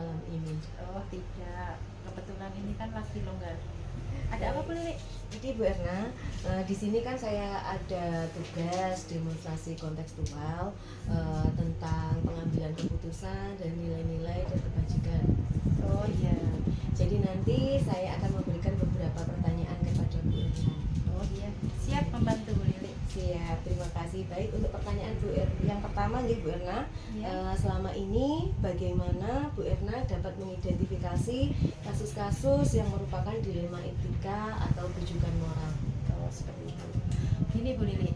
malam ini? Oh tidak, kebetulan ini kan lagi longgar. Ada apa Bu Lili? Jadi Bu Erna, di sini kan saya ada tugas demonstrasi kontekstual tentang pengambilan keputusan dan nilai-nilai dan kebajikan. Oh iya. Jadi nanti saya akan memberikan beberapa pertanyaan kepada Bu Erna. Oh iya, siap membantu Bu Lili. Siap, terima kasih. Baik, untuk pertanyaan Bu Erna, yang pertama nih Bu Erna, Iya. selama ini bagaimana Bu Erna dapat mengidentifikasi kasus-kasus yang merupakan dilema etika atau rujukan moral? Oh seperti itu. Gini Bu Lili,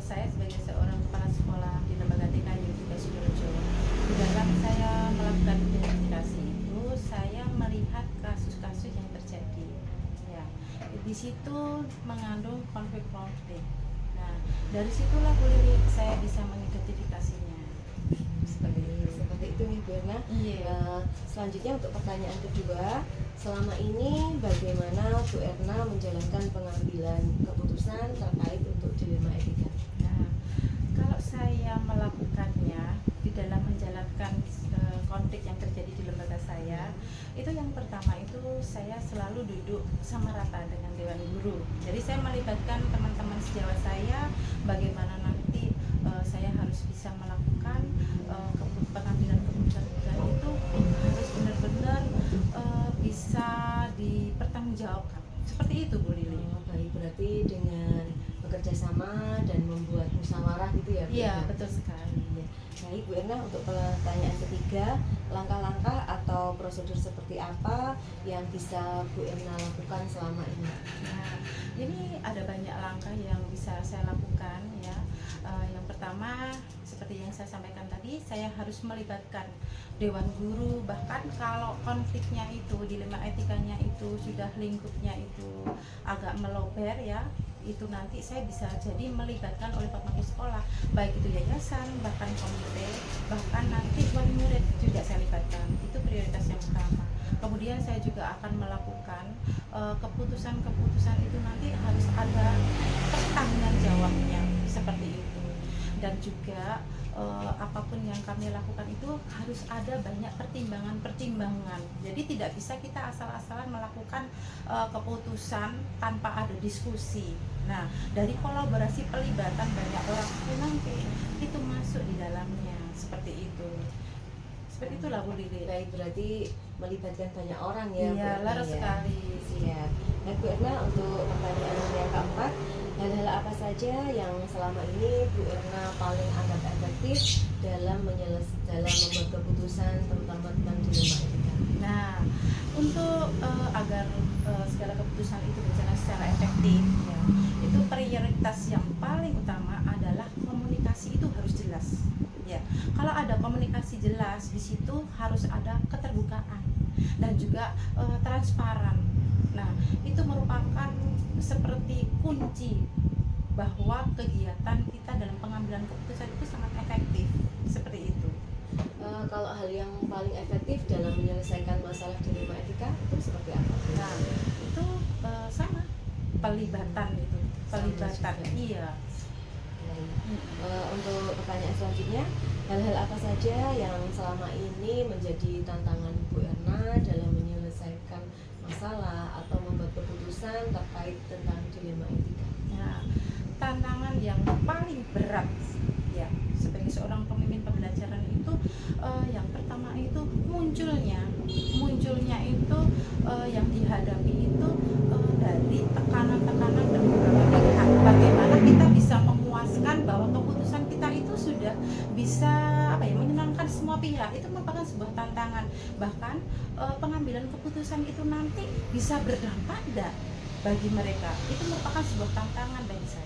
saya sebagai seorang kepala sekolah di lembaga TKJ juga Sidoarjo, di dalam saya melakukan identifikasi itu, saya melihat kasus-kasus yang terjadi. Ya, di situ mengandung konflik-konflik. Nah, dari situlah Bu Lili saya bisa mengidentifikasinya. Seperti itu nih Bu Erna. Iya. Selanjutnya untuk pertanyaan kedua, selama ini bagaimana Bu Erna menjalankan pengambilan keputusan terkait untuk dilema etika? Nah, kalau saya melakukannya di dalam menjalankan konflik yang terjadi di lembaga saya, itu yang pertama itu saya selalu duduk sama rata dengan Dewan Guru. Jadi saya melibatkan teman-teman sejawat saya, bagaimana nanti saya harus bisa melakukan pengambilan keputusan itu harus benar-benar bisa dipertanggungjawabkan. Seperti itu Bu Lili. Baik, berarti dengan bekerja sama dan membuat musyawarah gitu ya Bu? Iya, Erna? betul sekali. Iya. Baik Bu Erna, untuk pertanyaan ketiga, langkah-langkah atau prosedur seperti apa yang bisa Bu Erna lakukan selama ini? Nah, ini ada banyak langkah yang bisa saya lakukan ya. Yang pertama, seperti yang saya sampaikan tadi, saya harus melibatkan Dewan Guru. Bahkan kalau konfliknya itu, dilema etikanya itu sudah lingkupnya itu agak melober ya, itu nanti saya bisa jadi melibatkan oleh pemangku sekolah, baik itu yayasan, bahkan komite, bahkan nanti wali murid juga saya libatkan. Itu prioritas yang utama. Kemudian saya juga akan melakukan keputusan-keputusan itu nanti harus ada pertanggung jawabnya seperti itu. Dan juga apapun yang kami lakukan itu harus ada banyak pertimbangan-pertimbangan. Jadi tidak bisa kita asal-asalan melakukan keputusan tanpa ada diskusi. Nah, dari kolaborasi pelibatan banyak orang itu nanti itu masuk di dalamnya seperti itu. Seperti itulah Bu Lili. Baik, berarti melibatkan banyak orang ya Bu Iya, Erna, laras ya? sekali. Siap. Nah Bu Erna, untuk pertanyaan yang keempat, hal-hal apa saja yang selama ini Bu Erna paling anggap efektif dalam membuat keputusan terutama tentang dilema etika? Nah, untuk agar segala keputusan itu berjalan secara efektif, ya, itu prioritas yang paling utama adalah komunikasi itu harus jelas. Ya, kalau ada komunikasi jelas, di situ harus ada keterbukaan dan juga transparan. Nah, itu merupakan seperti kunci bahwa kegiatan kita dalam pengambilan keputusan itu sangat efektif. Seperti itu. Kalau hal yang paling efektif dalam menyelesaikan masalah dilema etika itu seperti apa? Nah, itu sama pelibatan itu, pelibatan. Iya. Untuk pertanyaan selanjutnya, hal-hal apa saja yang selama ini menjadi tantangan Bu Erna dalam menyelesaikan masalah atau membuat keputusan terkait tentang dilema etika? Nah, tantangan yang paling berat ya sebagai seorang pemimpin pembelajaran itu yang pertama itu munculnya itu yang dihadapi itu dari tekanan-tekanan dari beberapa pihak. Bagaimana kita bisa memuaskan bahwa keputusan kita itu sudah bisa menyenangkan semua pihak, itu merupakan sebuah tantangan. Bahkan pengambilan keputusan itu nanti bisa berdampak enggak bagi mereka, itu merupakan sebuah tantangan bagi saya.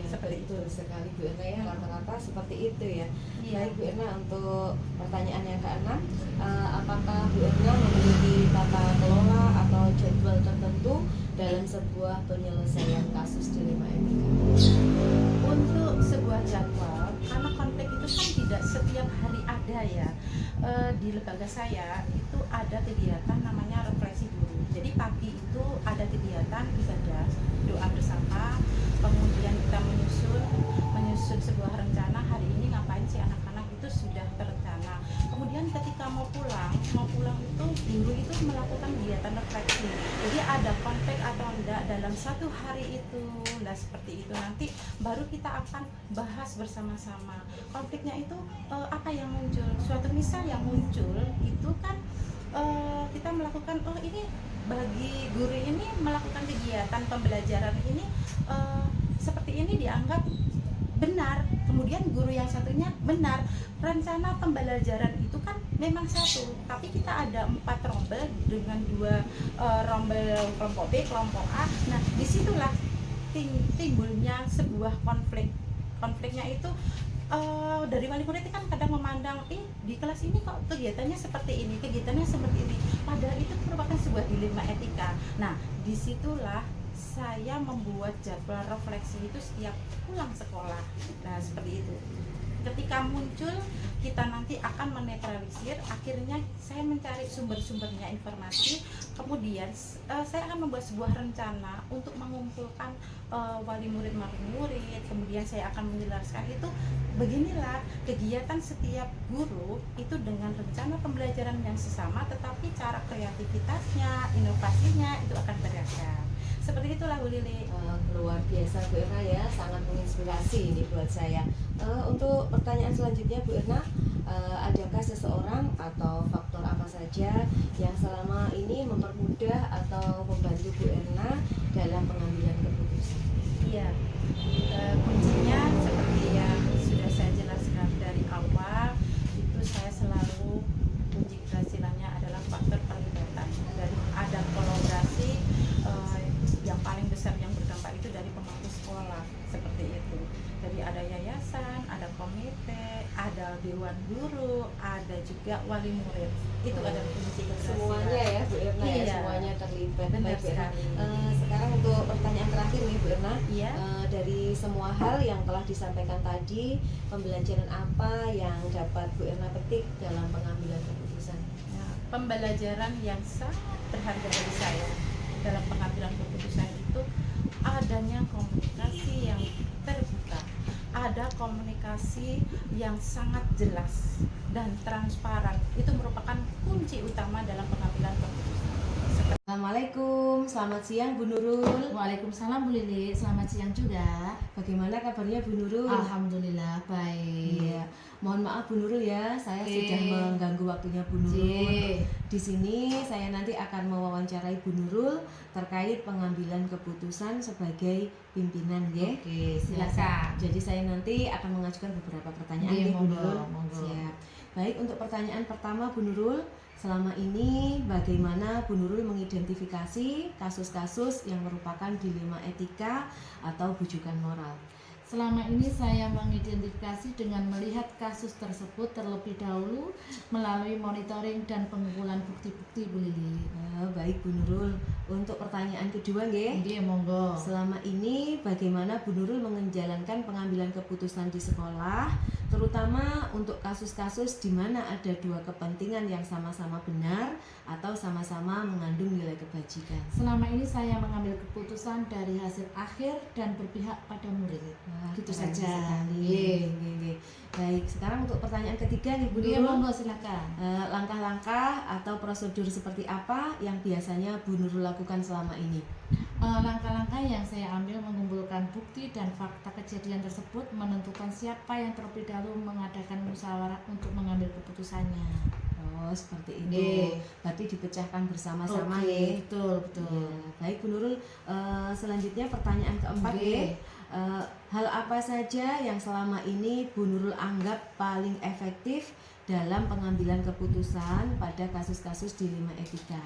Seperti itu. Betul sekali Bu Erna ya, rata-rata seperti itu ya. Iya. Baik Bu Erna, untuk pertanyaan yang keenam, apakah Bu Erna memiliki tata kelola atau jadwal tertentu dalam sebuah penyelesaian kasus dilema etika? Untuk sebuah jadwal, karena konflik itu kan tidak setiap hari ada ya. Di lembaga saya itu ada kegiatan namanya refleksi guru. Jadi pagi itu ada kegiatan ibadah, doa bersama, kemudian kita menyusun sebuah rencana, hari ini ngapain sih anak-anak, itu sudah terencana. Kemudian ketika mau pulang guru itu melakukan kegiatan refleksi. Jadi ada konflik atau enggak dalam satu hari itu, lah seperti itu nanti baru kita akan bahas bersama-sama. Konfliknya itu apa yang muncul? Suatu misal yang muncul itu kan kita melakukan ini bagi guru ini melakukan kegiatan pembelajaran ini seperti ini dianggap benar, kemudian guru yang satunya benar. Rencana pembelajaran itu kan memang satu, tapi kita ada 4 rombel dengan 2 rombel kelompok B, kelompok A. Nah, disitulah timbulnya sebuah konflik. Konfliknya itu dari wali murid kan kadang memandang, di kelas ini kok kegiatannya seperti ini, kegiatannya seperti ini. Padahal itu merupakan sebuah dilema etika. Nah, disitulah saya membuat jadwal refleksi itu setiap pulang sekolah. Nah, seperti itu. Ketika muncul, kita nanti akan menetralisir. Akhirnya saya mencari sumber-sumbernya informasi. Kemudian saya akan membuat sebuah rencana untuk mengumpulkan wali murid. Kemudian saya akan menjelaskan itu. Beginilah kegiatan setiap guru itu dengan rencana pembelajaran yang sesama, tetapi cara kreativitasnya, inovasinya itu akan beragam. Seperti itulah Bu Lili. Luar biasa Bu Irna ya, sangat menginspirasi ini buat saya. Untuk pertanyaan selanjutnya Bu Irna, adakah seseorang atau faktor apa saja yang selama ini mempermudah atau membantu Bu Irna dalam pengambilan keputusan? Iya, kuncinya seperti yang sudah saya jelaskan dari awal, itu saya selalu kunci keberhasilannya adalah faktor perlibatan. Dari ada kolaborasi yang paling besar yang berdampak itu dari pemangku sekolah, seperti itu. Jadi ada yayasan, ada komite, ada dewan guru, ada juga wali murid. Itu adalah kunci keberhasilan. Semuanya ya Bu Irna ya, Iya. semuanya terlibat. Benar Baik, Bu Irna. sekali. Sekarang untuk pertanyaan terakhir nih Bu Irna. Iya. Dari semua hal yang telah disampaikan tadi, pembelajaran apa yang dapat Bu Irna petik dalam pengambilan keputusan? Nah, pembelajaran yang sangat berharga bagi saya dalam pengambilan keputusan itu adanya komunikasi yang terbuka, ada komunikasi yang sangat jelas dan transparan. Itu merupakan kunci utama dalam pengambilan keputusan. Assalamualaikum, selamat siang Bu Nurul. Waalaikumsalam Bu Lili, selamat siang juga. Bagaimana kabarnya Bu Nurul? Alhamdulillah baik. Iya, mohon maaf Bu Nurul ya, saya Oke. sudah mengganggu waktunya Bu Nurul. Oke. Di sini saya nanti akan mewawancarai Bu Nurul terkait pengambilan keputusan sebagai pimpinan, ya. Oke, silakan. Jadi saya nanti akan mengajukan beberapa pertanyaan Iya, nih, Bu monggo, Nurul. monggo. Siap. Baik, untuk pertanyaan pertama Bu Nurul, selama ini bagaimana Bu Nurul mengidentifikasi kasus-kasus yang merupakan dilema etika atau bujukan moral? Selama ini saya mengidentifikasi dengan melihat kasus tersebut terlebih dahulu melalui monitoring dan pengumpulan bukti-bukti Bu Lili. Baik Bu Nurul, untuk pertanyaan kedua nggih. Iya, monggo. Selama ini bagaimana Bu Nurul menjalankan pengambilan keputusan di sekolah, terutama untuk kasus-kasus di mana ada dua kepentingan yang sama-sama benar atau sama-sama mengandung nilai kebajikan? Selama ini saya mengambil keputusan dari hasil akhir dan berpihak pada murid. Wah, Gitu keren saja. sekali. Iya. Nggih, nggih. Baik, sekarang untuk pertanyaan ketiga nih Bu Iya, Nurul. monggo silakan. Langkah-langkah atau prosedur seperti apa yang biasanya Bu Nurul lakukan selama ini? Langkah-langkah yang saya ambil mengumpulkan bukti dan fakta kejadian tersebut, menentukan siapa yang terlebih dahulu mengadakan musyawarah untuk mengambil keputusannya. Oh, seperti itu. Nggih. Berarti dipecahkan bersama-sama Oke, ya. betul, betul. Ya, baik Bu Nurul, selanjutnya pertanyaan keempat Oke. ya. Hal apa saja yang selama ini Bu Nurul anggap paling efektif dalam pengambilan keputusan pada kasus-kasus dilema etika?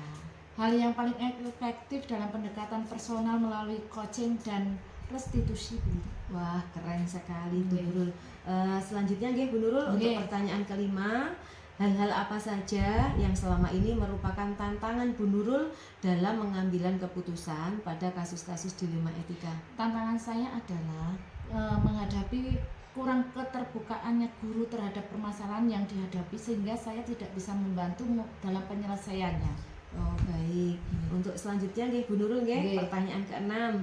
Hal yang paling efektif dalam pendekatan personal melalui coaching dan restitusi, Bu. Wah, keren sekali Bu Oke. Nurul. Selanjutnya nggih Bu Nurul, untuk Oke. pertanyaan kelima, hal-hal apa saja yang selama ini merupakan tantangan Bu Nurul dalam pengambilan keputusan pada kasus-kasus dilema etika? Tantangan saya adalah menghadapi kurang keterbukaannya guru terhadap permasalahan yang dihadapi, sehingga saya tidak bisa membantu dalam penyelesaiannya. Oh, baik. Untuk selanjutnya nggih Bu Nurul nggih, Nggih. pertanyaan keenam.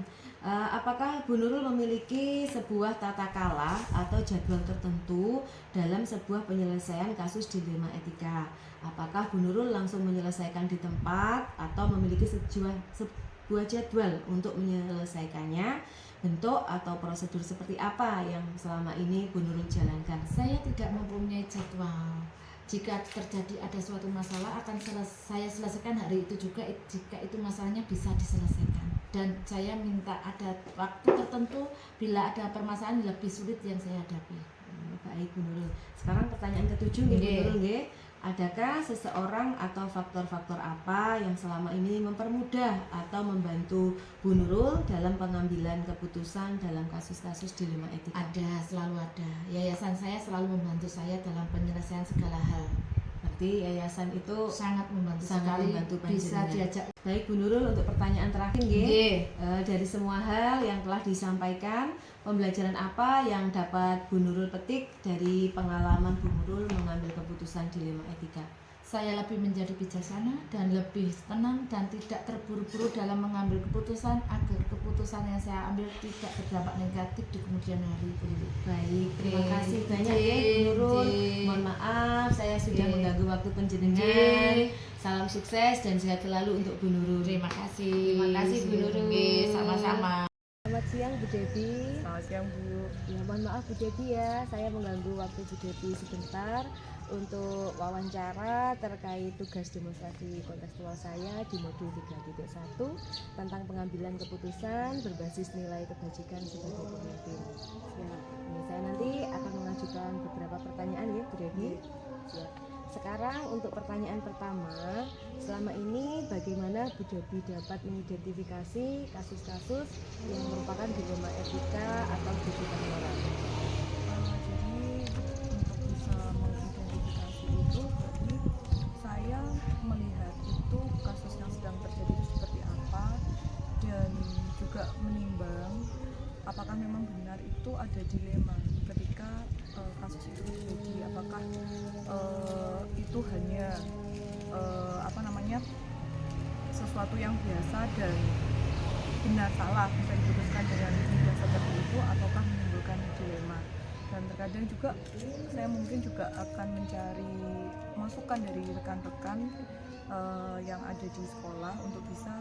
Apakah Bu Nurul memiliki sebuah tata kala atau jadwal tertentu dalam sebuah penyelesaian kasus dilema etika? Apakah Bu Nurul langsung menyelesaikan di tempat atau memiliki sebuah jadwal untuk menyelesaikannya? Bentuk atau prosedur seperti apa yang selama ini Bu Nurul jalankan? Saya tidak mempunyai jadwal. Jika terjadi ada suatu masalah akan saya selesaikan hari itu juga jika itu masalahnya bisa diselesaikan. Dan saya minta ada waktu tertentu bila ada permasalahan lebih sulit yang saya hadapi. Baik Bu Nurul. Sekarang pertanyaan ketujuh nih Bu Nggih. Nurul nggih. Adakah seseorang atau faktor-faktor apa yang selama ini mempermudah atau membantu Bu Nurul dalam pengambilan keputusan dalam kasus-kasus dilema etika? Ada, selalu ada. Yayasan saya selalu membantu saya dalam penyelesaian segala hal. Berarti yayasan itu Sangat membantu sangat sekali. membantu Bisa panjenengan. diajak. Baik Bu Nurul, untuk pertanyaan terakhir nggih. Nggih. Dari semua hal yang telah disampaikan, pembelajaran apa yang dapat Bu Nurul petik dari pengalaman Bu Nurul mengambil keputusan dilema etika? Saya lebih menjadi bijaksana dan lebih tenang dan tidak terburu-buru dalam mengambil keputusan agar keputusan yang saya ambil tidak berdampak negatif di kemudian hari. Baik, terima Nggih. kasih banyak ya Bu Nurul. Nggih. Mohon maaf saya sudah Nggih. mengganggu waktu panjenengan. Nggih. Salam sukses dan sehat selalu untuk Bu Nurul. Terima kasih. Terima kasih, Bu Nurul. Nggih, sama-sama. Selamat siang Bu Debi. Selamat siang Bu. Ya, mohon maaf Bu Debi ya, saya mengganggu waktu Bu Debi sebentar untuk wawancara terkait tugas demonstrasi kontekstual saya di modul 3.1 tentang pengambilan keputusan berbasis nilai kebajikan sebagai pemimpin. Siap. Ini saya nanti akan mengajukan beberapa pertanyaan ya Bu Debi. Siap. Sekarang untuk pertanyaan pertama, selama ini bagaimana Bu Debi dapat mengidentifikasi kasus-kasus yang merupakan dilema etika atau tuntutan moral? Jadi untuk bisa mengidentifikasi itu, berarti saya melihat itu kasus yang sedang terjadi itu seperti apa dan juga menimbang apakah memang benar itu ada dilema ketika kasus itu terjadi. Apakah itu hanya sesuatu yang biasa dan benar salah bisa diputuskan dengan mudah seperti itu ataukah menimbulkan dilema. Dan terkadang juga saya mungkin juga akan mencari masukan dari rekan-rekan yang ada di sekolah untuk bisa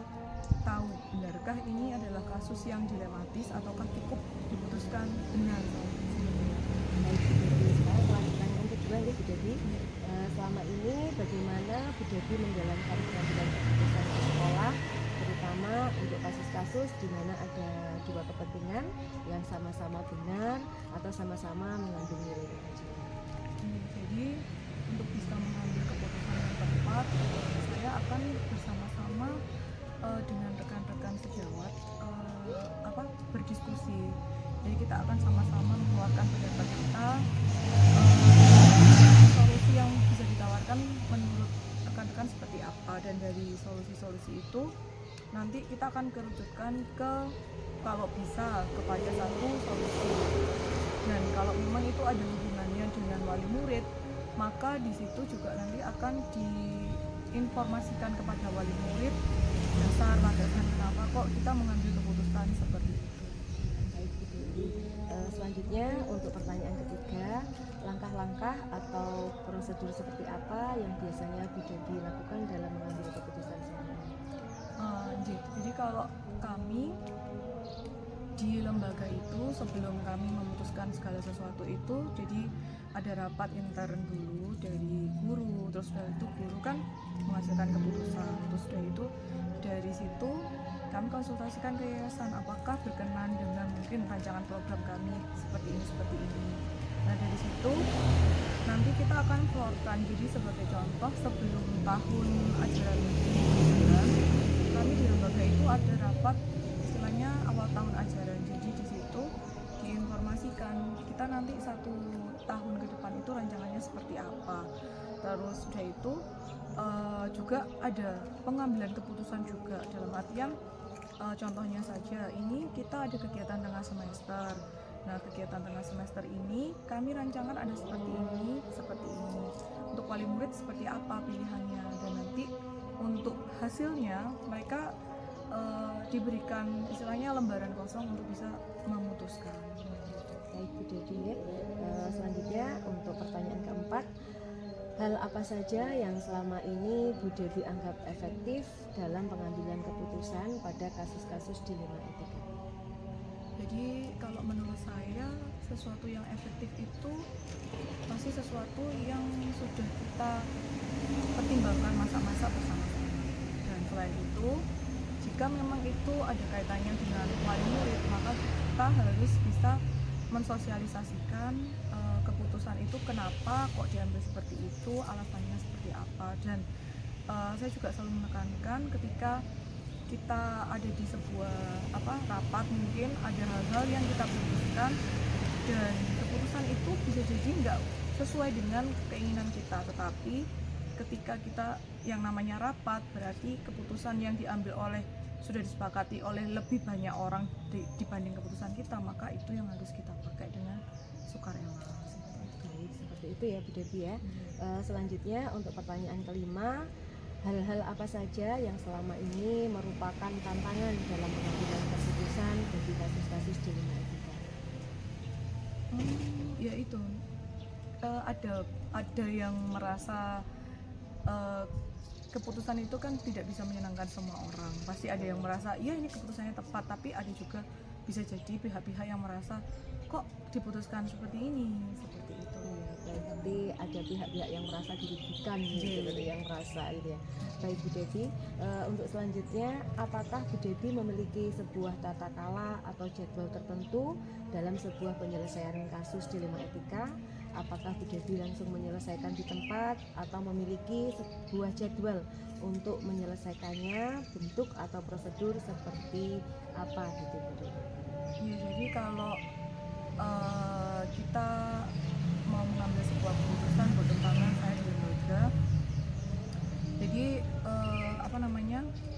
tahu benarkah ini adalah kasus yang dilematis ataukah cukup diputuskan benar. Baik Bu Debi, sekarang pertanyaan kedua nih Bu Debi. Selama ini bagaimana Bu Debi menjalankan pengambilan keputusan di sekolah, terutama untuk kasus-kasus di mana ada dua kepentingan yang sama-sama benar atau sama-sama mengandung nilai kebajikan? Jadi untuk bisa mengambil keputusan yang tepat, saya akan bersama-sama dengan rekan-rekan sejawat berdiskusi. Jadi kita akan sama-sama mengeluarkan pendapat kita, solusi yang bisa ditawarkan menurut rekan-rekan seperti apa, dan dari solusi-solusi itu nanti kita akan kerucutkan ke kalau bisa kepada satu solusi. Dan kalau memang itu ada hubungannya dengan wali murid, maka di situ juga nanti akan diinformasikan kepada wali murid dasar landasan kenapa kok kita mengambil keputusan seperti itu. Baik Bu Debi. Selanjutnya untuk pertanyaan ketiga, langkah-langkah atau prosedur seperti apa yang biasanya Bu Debi lakukan dalam mengambil keputusan selama ini? Jadi kalau kami di lembaga itu sebelum kami memutuskan segala sesuatu itu, jadi ada rapat intern dulu dari guru, terus dari itu guru kan menghasilkan keputusan, terus dari itu dari situ kami konsultasikan ke yayasan apakah berkenan dengan mungkin rancangan program kami seperti ini. Nah dari situ nanti kita akan keluarkan, jadi sebagai contoh sebelum tahun ajaran kami di lembaga itu ada rapat istilahnya awal tahun ajaran. Jadi di situ diinformasikan kita nanti 1 tahun ke depan itu rancangannya seperti apa. Terus sudah itu juga ada pengambilan keputusan juga, dalam artian contohnya saja ini kita ada kegiatan tengah semester. Nah kegiatan tengah semester ini kami rancangan ada seperti ini. Untuk wali murid seperti apa pilihannya, dan nanti untuk hasilnya mereka diberikan istilahnya lembaran kosong untuk bisa memutuskan. Baik Bu Devi ya. Selanjutnya untuk pertanyaan keempat, hal apa saja yang selama ini Bu Devi anggap efektif dalam pengambilan keputusan pada kasus-kasus dilema etika? Jadi kalau menurut saya sesuatu yang efektif itu pasti sesuatu yang sudah kita pertimbangkan masa-masa bersama-sama. Dan selain itu, jika memang itu ada kaitannya dengan wali murid, maka kita harus bisa mensosialisasikan keputusan itu kenapa kok diambil seperti itu, alasannya seperti apa. Dan saya juga selalu menekankan ketika kita ada di sebuah rapat, mungkin ada hal-hal yang kita putuskan dan keputusan itu bisa jadi nggak sesuai dengan keinginan kita, tetapi ketika kita yang namanya rapat berarti keputusan yang diambil sudah disepakati oleh lebih banyak orang dibanding keputusan kita, maka itu yang harus kita pakai dengan sukarela. Baik, seperti itu ya Bu Devi ya. Selanjutnya untuk pertanyaan kelima, hal-hal apa saja yang selama ini merupakan tantangan dalam pengambilan keputusan bagi kasus-kasus dilema etika? Ya itu ada yang merasa keputusan itu kan tidak bisa menyenangkan semua orang. Pasti ada yang merasa ya ini keputusannya tepat, tapi ada juga bisa jadi pihak-pihak yang merasa kok diputuskan seperti ini, seperti itu. Berarti ada pihak-pihak yang merasa dirugikan gitu, yang merasa gitu ya. Baik Bu Devi, untuk selanjutnya, apakah Bu Devi memiliki sebuah tata kala atau jadwal tertentu dalam sebuah penyelesaian kasus dilema etika? Apakah Bu Devi langsung menyelesaikan di tempat atau memiliki sebuah jadwal untuk menyelesaikannya, bentuk atau prosedur seperti apa gitu Bu Devi? Ya, jadi kalau kita mau mengambil sebuah keputusan bertentangan saya dan lembaga, jadi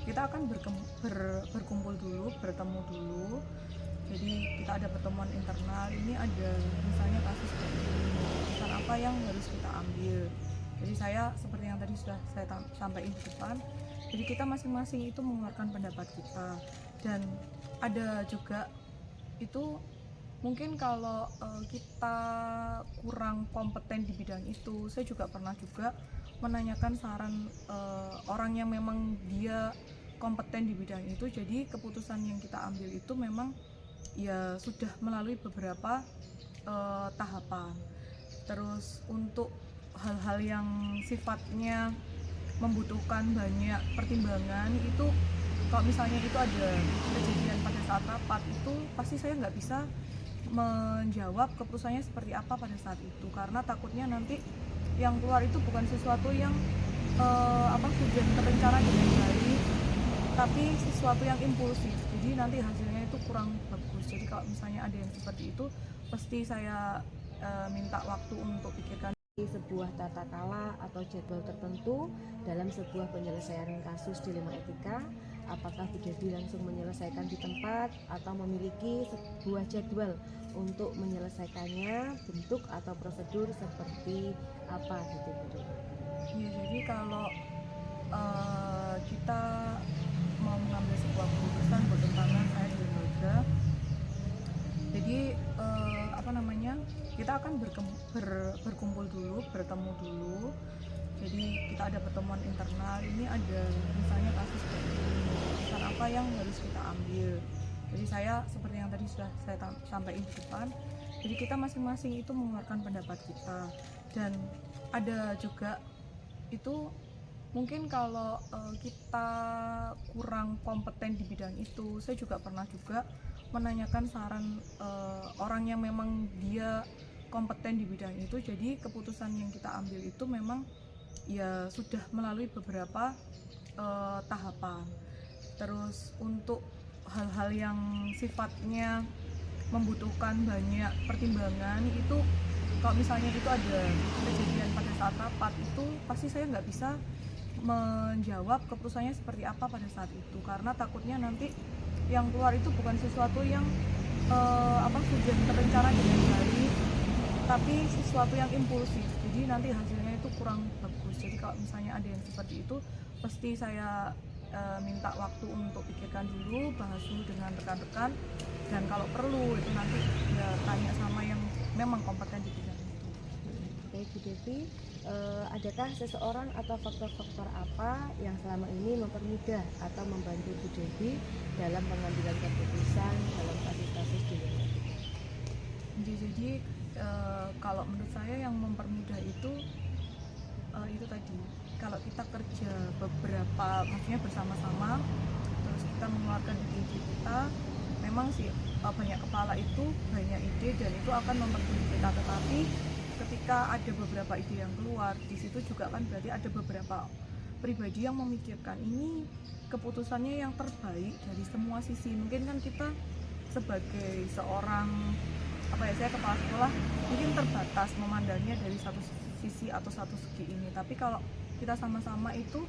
kita akan berkumpul dulu, bertemu dulu. Jadi kita ada pertemuan internal, ini ada misalnya kasus seperti ini, keputusan apa yang harus kita ambil. Jadi saya seperti yang tadi sudah saya sampaikan di depan, jadi kita masing-masing itu mengeluarkan pendapat kita. Dan ada juga itu mungkin kalau kita kurang kompeten di bidang itu, saya juga pernah juga menanyakan saran orang yang memang dia kompeten di bidang itu. Jadi keputusan yang kita ambil itu memang ya sudah melalui beberapa tahapan. Terus untuk hal-hal yang sifatnya membutuhkan banyak pertimbangan itu, kalau misalnya itu ada kejadian pada saat rapat, itu pasti saya nggak bisa menjawab keputusannya seperti apa pada saat itu, karena takutnya nanti yang keluar itu bukan sesuatu yang sudah terencana dengan baik, tapi sesuatu yang impulsif, jadi nanti hasilnya itu kurang bagus. Jadi kalau misalnya ada yang seperti itu, pasti saya minta waktu untuk pikirkan. Sebuah tata kala atau jadwal tertentu dalam sebuah penyelesaian kasus dilema etika, apakah Bu Devi langsung menyelesaikan di tempat atau memiliki sebuah jadwal untuk menyelesaikannya, bentuk atau prosedur seperti apa gitu Bu Devi? Ya, jadi kalau kita mau mengambil sebuah keputusan bertentangan saya dan lembaga, jadi kita akan berkumpul dulu, bertemu dulu. Jadi kita ada pertemuan internal, ini ada misalnya kasus seperti ini, keputusan apa yang harus kita ambil. Jadi saya seperti yang tadi sudah saya sampaikan di depan, jadi kita masing-masing itu mengeluarkan pendapat kita. Dan ada juga itu mungkin kalau kita kurang kompeten di bidang itu, saya juga pernah juga menanyakan saran orang yang memang dia kompeten di bidang itu. Jadi keputusan yang kita ambil itu memang ya sudah melalui beberapa tahapan. Terus untuk hal-hal yang sifatnya membutuhkan banyak pertimbangan itu, kalau misalnya itu ada kejadian pada saat rapat, itu pasti saya nggak bisa menjawab keputusannya seperti apa pada saat itu, karena takutnya nanti yang keluar itu bukan sesuatu yang sudah terencana dengan baik, tapi sesuatu yang impulsif, jadi nanti hasilnya itu kurang bagus. Jadi kalau misalnya ada yang seperti itu, pasti saya minta waktu untuk pikirkan dulu, bahas dulu dengan rekan-rekan, dan kalau perlu itu nanti ya tanya sama yang memang kompeten di bidang itu. Oke Bu Devi, adakah seseorang atau faktor-faktor apa yang selama ini mempermudah atau membantu Bu Devi dalam pengambilan keputusan dalam kasus-kasus di luar etika? Jadi kalau menurut saya yang mempermudah itu tadi, kalau kita kerja beberapa, maksudnya bersama-sama, terus kita mengeluarkan ide kita, memang sih banyak kepala itu banyak ide dan itu akan mempersulit kita, tetapi ketika ada beberapa ide yang keluar, di situ juga kan berarti ada beberapa pribadi yang memikirkan ini keputusannya yang terbaik dari semua sisi. Mungkin kan kita sebagai seorang saya kepala sekolah mungkin terbatas memandangnya dari satu sisi atau satu segi ini, tapi kalau kita sama-sama itu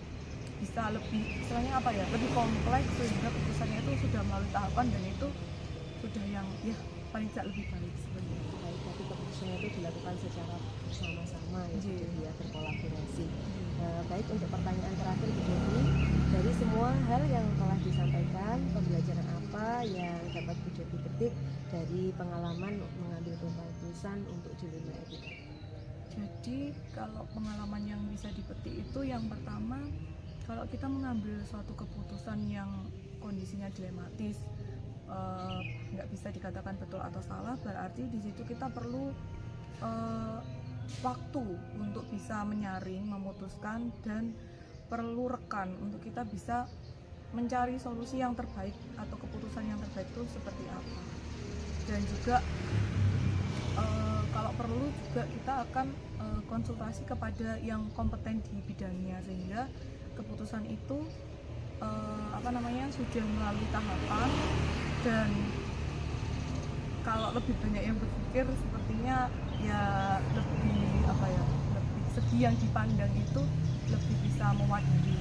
bisa lebih istilahnya lebih kompleks, sehingga keputusannya itu sudah melalui tahapan dan itu sudah yang paling tidak lebih baik seperti itu. Baik, tapi keputusannya itu dilakukan secara bersama-sama ya Bu Devi, ya, berkolaborasi. Baik, untuk pertanyaan terakhir Bu Devi, dari semua hal yang telah disampaikan, pembelajaran apa yang dapat Bu Devi petik dari pengalaman mengambil keputusan untuk dilema etika? Jadi kalau pengalaman yang bisa dipetik itu yang pertama, kalau kita mengambil suatu keputusan yang kondisinya dilematis, nggak bisa dikatakan betul atau salah, berarti di situ kita perlu waktu untuk bisa menyaring, memutuskan, dan perlu rekan untuk kita bisa mencari solusi yang terbaik atau keputusan yang terbaik itu seperti apa. Dan juga kalau perlu juga kita akan konsultasi kepada yang kompeten di bidangnya, sehingga keputusan itu sudah melalui tahapan, dan kalau lebih banyak yang berpikir sepertinya ya lebih lebih segi yang dipandang itu lebih bisa mewadahi.